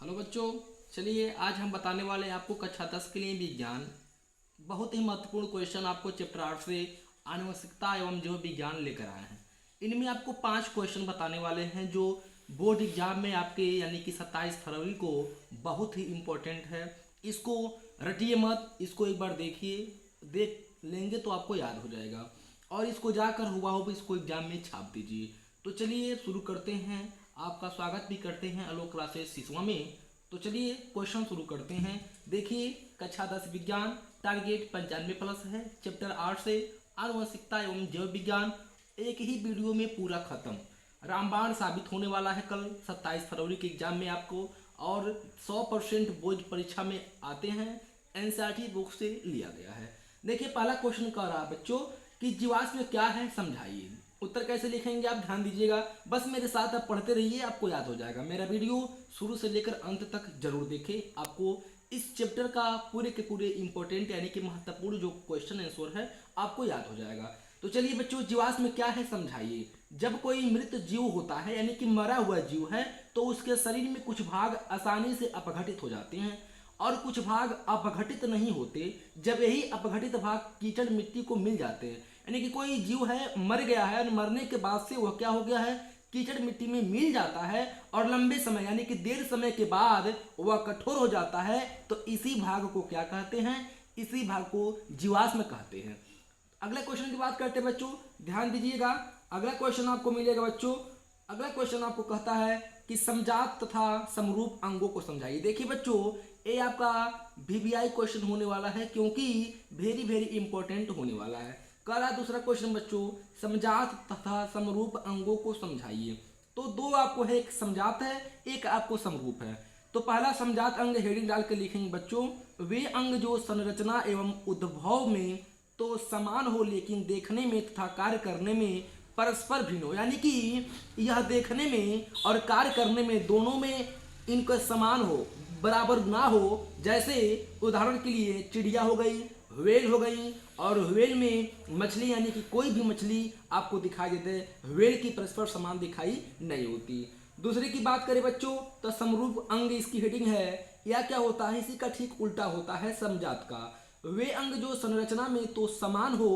Hello बच्चों, चलिए आज हम बताने वाले हैं आपको कक्षा 10 के लिए विज्ञान। बहुत ही महत्वपूर्ण क्वेश्चन आपको चैप्टर 8 से आनुवंशिकता एवं जीव विज्ञान लेकर आए हैं। इनमें आपको 5 क्वेश्चन बताने वाले हैं जो बोर्ड एग्जाम में आपके यानी कि 27 फरवरी को बहुत ही इम्पोर्टेंट है। इसको रटिए मत, इसको एक बार देखिए, देख लेंगे तो आपको याद हो जाएगा और इसको जाकर हुआ हो इसको एग्जाम में छाप दीजिए। तो चलिए शुरू करते हैं। आपका स्वागत भी करते हैं अलोक क्लासेस सिसवा में। तो चलिए क्वेश्चन शुरू करते हैं। देखिए कक्षा 10 विज्ञान टारगेट 95+ है। चैप्टर 8 से आनुवंशिकता एवं जैव विज्ञान एक ही वीडियो में पूरा खत्म। रामबाण साबित होने वाला है कल 27 फरवरी के एग्जाम में आपको, और 100% बोर्ड परीक्षा में आते हैं। एनसीईआरटी बुक से लिया गया है। देखिए पहला क्वेश्चन कह रहा है बच्चों कि जीवाश्म क्या है समझाइए। उत्तर कैसे लिखेंगे आप ध्यान दीजिएगा, बस मेरे साथ आप पढ़ते रहिए, आपको याद हो जाएगा। मेरा वीडियो शुरू से लेकर अंत तक जरूर देखें, आपको इस चैप्टर का पूरे के पूरे इंपॉर्टेंट यानी कि महत्वपूर्ण जो क्वेश्चन आंसर है आपको याद हो जाएगा। तो चलिए बच्चों, जीवाश्म क्या है समझाइए। जब कोई मृत जीव होता है यानी कि मरा हुआ जीव है तो उसके शरीर में कुछ भाग आसानी से अपघटित हो जाते हैं और कुछ भाग अपघटित नहीं होते। जब यही अपघटित भाग कीचड़ मिट्टी को मिल जाते हैं, यानी कि कोई जीव है मर गया है और मरने के बाद से वह क्या हो गया है, कीचड़ मिट्टी में मिल जाता है और लंबे समय यानी कि देर समय के बाद वह कठोर हो जाता है, तो इसी भाग को क्या कहते हैं, इसी भाग को जीवाश्म कहते हैं। अगले क्वेश्चन की बात करते हैं बच्चों, ध्यान दीजिएगा। अगला क्वेश्चन आपको मिलेगा बच्चों, अगला क्वेश्चन आपको कहता है कि समजात तथा समरूप अंगों को समझाइए। देखिए बच्चों, ये आपका वीवीआई क्वेश्चन होने वाला है क्योंकि वेरी इंपॉर्टेंट होने वाला है। कह रहा दूसरा क्वेश्चन बच्चों, समजात तथा समरूप अंगों को समझाइए। तो दो आपको है, एक समजात है एक आपको समरूप है। तो पहला समजात अंग हेडिंग डाल के लिखेंगे बच्चों, वे अंग जो संरचना एवं उद्भव में तो समान हो लेकिन देखने में तथा कार्य करने में परस्पर भिन्न हो, यानी कि यह देखने में और कार्य करने में दोनों में इनका समान हो, बराबर ना हो। जैसे उदाहरण के लिए चिड़िया हो गई, व्हेल हो गई, और व्हेल में मछली यानी कि कोई भी मछली आपको दिखाई देते हैं, व्हेल की परस्पर समान दिखाई नहीं होती। दूसरे की बात करें बच्चों तो समरूप अंग इसकी हेडिंग है। या क्या होता है, इसी का ठीक उल्टा होता है समजात का। वे अंग जो संरचना में तो समान हो,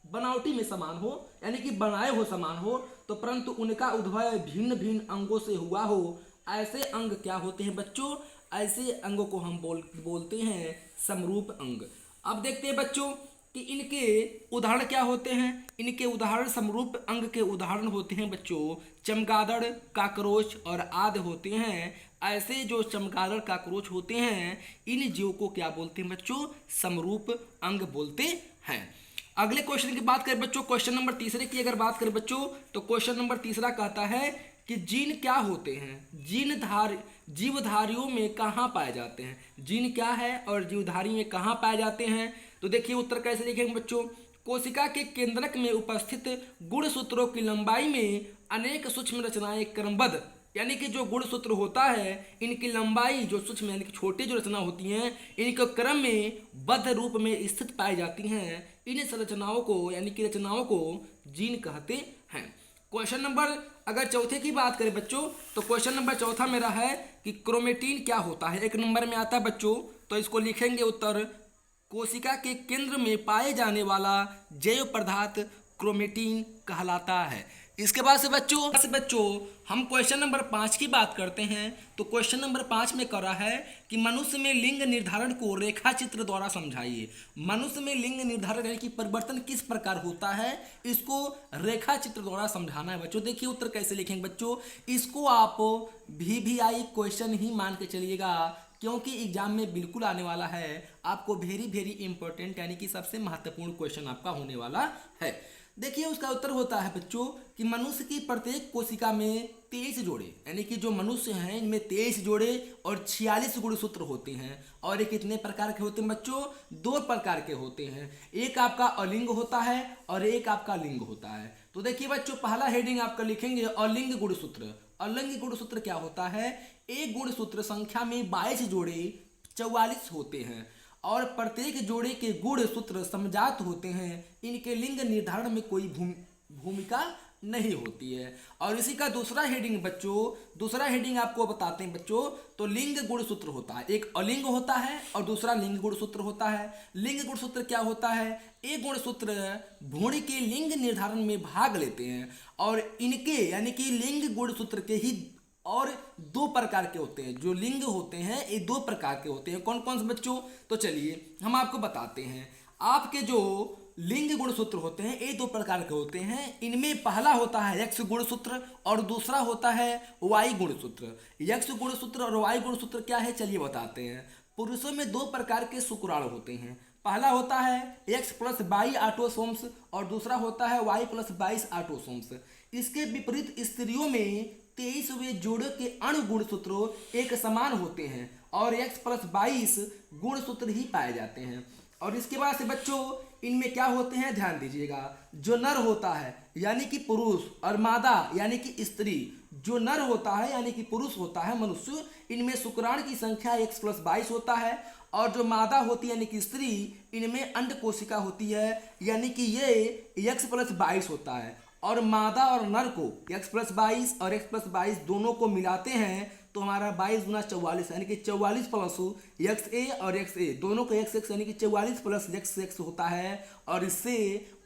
बनावटी में समान हो यानी कि बनाए हो समान हो, तो परंतु उनका उद्भव भिन्न भिन्न अंगों से हुआ हो, ऐसे अंग क्या होते हैं बच्चों, ऐसे अंगों को हम बोलते हैं समरूप अंग। अब देखते हैं बच्चों कि इनके उदाहरण क्या होते हैं। इनके उदाहरण समरूप अंग के उदाहरण होते हैं बच्चों चमगादड़, काकरोच और आदि होते हैं। ऐसे जो चमगादड़ काकरोच होते हैं इन जीवों को क्या बोलते हैं बच्चों, समरूप अंग बोलते हैं। अगले क्वेश्चन की बात करें बच्चों, क्वेश्चन नंबर तीसरे की अगर बात करें बच्चों तो क्वेश्चन नंबर तीसरा कहता है कि जीन क्या होते हैं, जीवधारियों में कहाँ पाए जाते हैं। जीन क्या है और जीवधारी में कहाँ पाए जाते हैं। तो देखिए उत्तर कैसे लिखेंगे बच्चों, कोशिका के केंद्रक में उपस्थित गुणसूत्रों की लंबाई में अनेक सूक्ष्म रचनाएं क्रमबद्ध, यानी कि जो गुणसूत्र होता है इनकी लंबाई जो सूक्ष्म यानी कि छोटी जो रचना होती हैं इनके क्रम में बद्ध रूप में स्थित पाई जाती हैं। इन संरचनाओं को यानी कि रचनाओं को जीन कहते हैं। क्वेश्चन नंबर अगर चौथे की बात करें बच्चों तो क्वेश्चन नंबर चौथा मेरा है कि क्रोमेटिन क्या होता है, एक नंबर में आता है बच्चों। तो इसको लिखेंगे उत्तर, कोशिका के केंद्र में पाए जाने वाला जैव पदार्थ क्रोमेटिन कहलाता है। इसके बाद से बच्चों हम क्वेश्चन नंबर 5 की बात करते हैं। तो क्वेश्चन नंबर 5 में कर रहा है कि मनुष्य में लिंग निर्धारण को रेखा चित्र द्वारा समझाइए। मनुष्य में लिंग निर्धारण यानी कि परिवर्तन किस प्रकार होता है, इसको रेखा चित्र द्वारा समझाना है बच्चों। देखिए उत्तर कैसे लिखेंगे बच्चों, इसको आप वीवीआई क्वेश्चन ही मान के चलिएगा क्योंकि एग्जाम में बिल्कुल आने वाला है। आपको वेरी इंपॉर्टेंट यानी कि सबसे महत्वपूर्ण क्वेश्चन आपका होने वाला है। देखिए उसका उत्तर होता है बच्चों कि मनुष्य की प्रत्येक कोशिका में 23 जोड़े यानी कि जो मनुष्य हैं इनमें 23 जोड़े और 46 गुणसूत्र होते हैं। और ये कितने प्रकार के होते हैं बच्चों, 2 प्रकार के होते हैं। एक आपका अलिंग होता है और एक आपका लिंग होता है। तो देखिए बच्चों पहला हेडिंग आपका लिखेंगे अलिंग गुणसूत्र। अलिंग गुणसूत्र क्या होता है, एक गुणसूत्र संख्या में 22 जोड़े 44 होते हैं और प्रत्येक जोड़े के गुण सूत्र समजात होते हैं। इनके लिंग निर्धारण में कोई भूमिका नहीं होती है। और इसी का दूसरा हेडिंग बच्चों, दूसरा हेडिंग आपको बताते हैं बच्चों, तो लिंग गुणसूत्र होता है। एक अलिंग होता है और दूसरा लिंग गुणसूत्र होता है। लिंग गुणसूत्र क्या होता है? एक गुणसूत्र भ्रूण के लिंग निर्धारण में भाग लेते हैं और इनके यानी कि लिंग गुणसूत्र के ही और दो प्रकार के होते हैं। जो लिंग होते हैं ये दो प्रकार के होते हैं। कौन कौन से बच्चों? तो चलिए हम आपको बताते हैं। आपके जो लिंग गुणसूत्र होते हैं ये दो प्रकार के होते हैं। इनमें पहला होता है एक्स गुणसूत्र और दूसरा होता है वाई गुणसूत्र। एक्स गुणसूत्र और वाई गुणसूत्र क्या है चलिए बताते हैं। पुरुषों में दो प्रकार के शुक्राणु होते हैं। पहला होता है X+22 ऑटोसोम्स और दूसरा होता है Y+22 ऑटोसोम्स। इसके विपरीत स्त्रियों में 23वें जोड़े के अणु गुणसूत्र एक समान होते हैं और X+22 गुणसूत्र ही पाए जाते हैं। और इसके बाद से बच्चों इनमें क्या होते हैं ध्यान दीजिएगा। जो नर होता है यानी कि पुरुष और मादा यानी कि स्त्री, जो नर होता है यानी कि पुरुष होता है मनुष्य, इनमें शुक्राणु की संख्या X+22 होता है और जो मादा होती है यानी कि स्त्री, इनमें अंड कोशिका होती है यानी कि ये X+22 होता है। और मादा और नर को X+22 और X+22 दोनों को मिलाते हैं तो हमारा 22 गुना 44 यानी कि 44 प्लस XA और XA दोनों को XX यानी कि 44 प्लस XX होता है। और इससे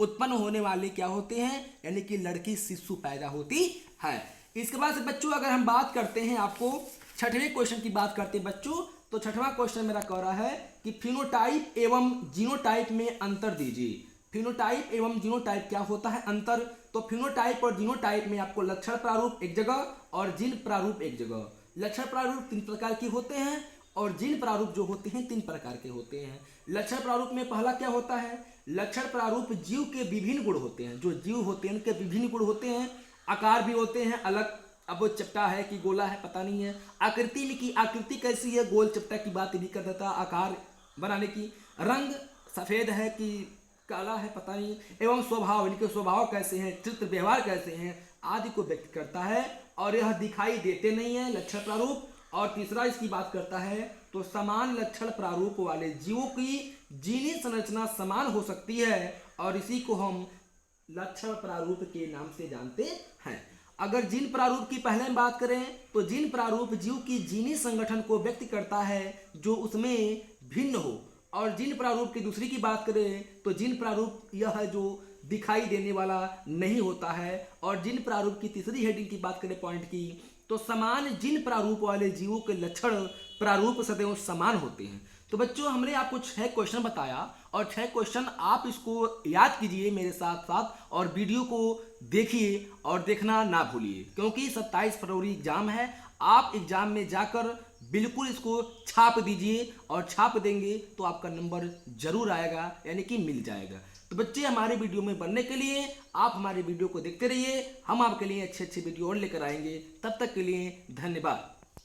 उत्पन्न होने वाले क्या होते हैं यानी कि लड़की शिशु पैदा होती है। इसके बाद से बच्चों अगर हम बात करते हैं, आपको छठवें क्वेश्चन की बात करते हैं बच्चों, तो छठवां क्वेश्चन मेरा कह रहा है कि फिनोटाइप एवं जीनोटाइप में अंतर दीजिए। फिनोटाइप एवं जीनोटाइप क्या होता है अंतर? तो फिनोटाइप और जीनोटाइप में आपको लक्षण प्रारूप एक जगह और जीन प्रारूप एक जगह। लक्षण प्रारूप 3 प्रकार के होते हैं और जीन प्रारूप जो होते हैं 3 प्रकार के होते हैं। लक्षण प्रारूप में पहला क्या होता है? लक्षण प्रारूप जीव के विभिन्न गुण होते हैं। जो जीव होते हैं उनके विभिन्न गुण होते हैं। आकार भी होते हैं अलग, अब वो चपटा है कि गोला है पता नहीं है। आकृति में की आकृति कैसी है, गोल चपटा की बात नहीं कर देता आकार बनाने की। रंग सफ़ेद है कि काला है पता नहीं। एवं स्वभाव, इनके स्वभाव कैसे हैं, चित्र व्यवहार कैसे हैं आदि को व्यक्त करता है और यह दिखाई देते नहीं है लक्षण प्रारूप। और तीसरा इसकी बात करता है तो समान लक्षण प्रारूप वाले जीवों की जीनी संरचना समान हो सकती है और इसी को हम लक्षण प्रारूप के नाम से जानते हैं। अगर जीन प्रारूप की पहले बात करें तो जीन प्रारूप जीव की जीनी संगठन को व्यक्त करता है जो उसमें भिन्न हो। और जीन प्रारूप की दूसरी की बात करें तो जीन प्रारूप यह है जो दिखाई देने वाला नहीं होता है। और जीन प्रारूप की तीसरी हेडिंग की बात करें पॉइंट की, तो समान जीन प्रारूप वाले जीवों के लक्षण प्रारूप सदैव समान होते हैं। तो बच्चों हमने आपको 6 क्वेश्चन बताया और 6 क्वेश्चन आप इसको याद कीजिए मेरे साथ साथ और वीडियो को देखिए और देखना ना भूलिए, क्योंकि 27 फरवरी एग्जाम है। आप एग्जाम में जाकर बिल्कुल इसको छाप दीजिए और छाप देंगे तो आपका नंबर जरूर आएगा यानी कि मिल जाएगा। तो बच्चे हमारे वीडियो में बनने के लिए आप हमारे वीडियो को देखते रहिए। हम आपके लिए अच्छे अच्छे वीडियो और लेकर आएंगे। तब तक के लिए धन्यवाद।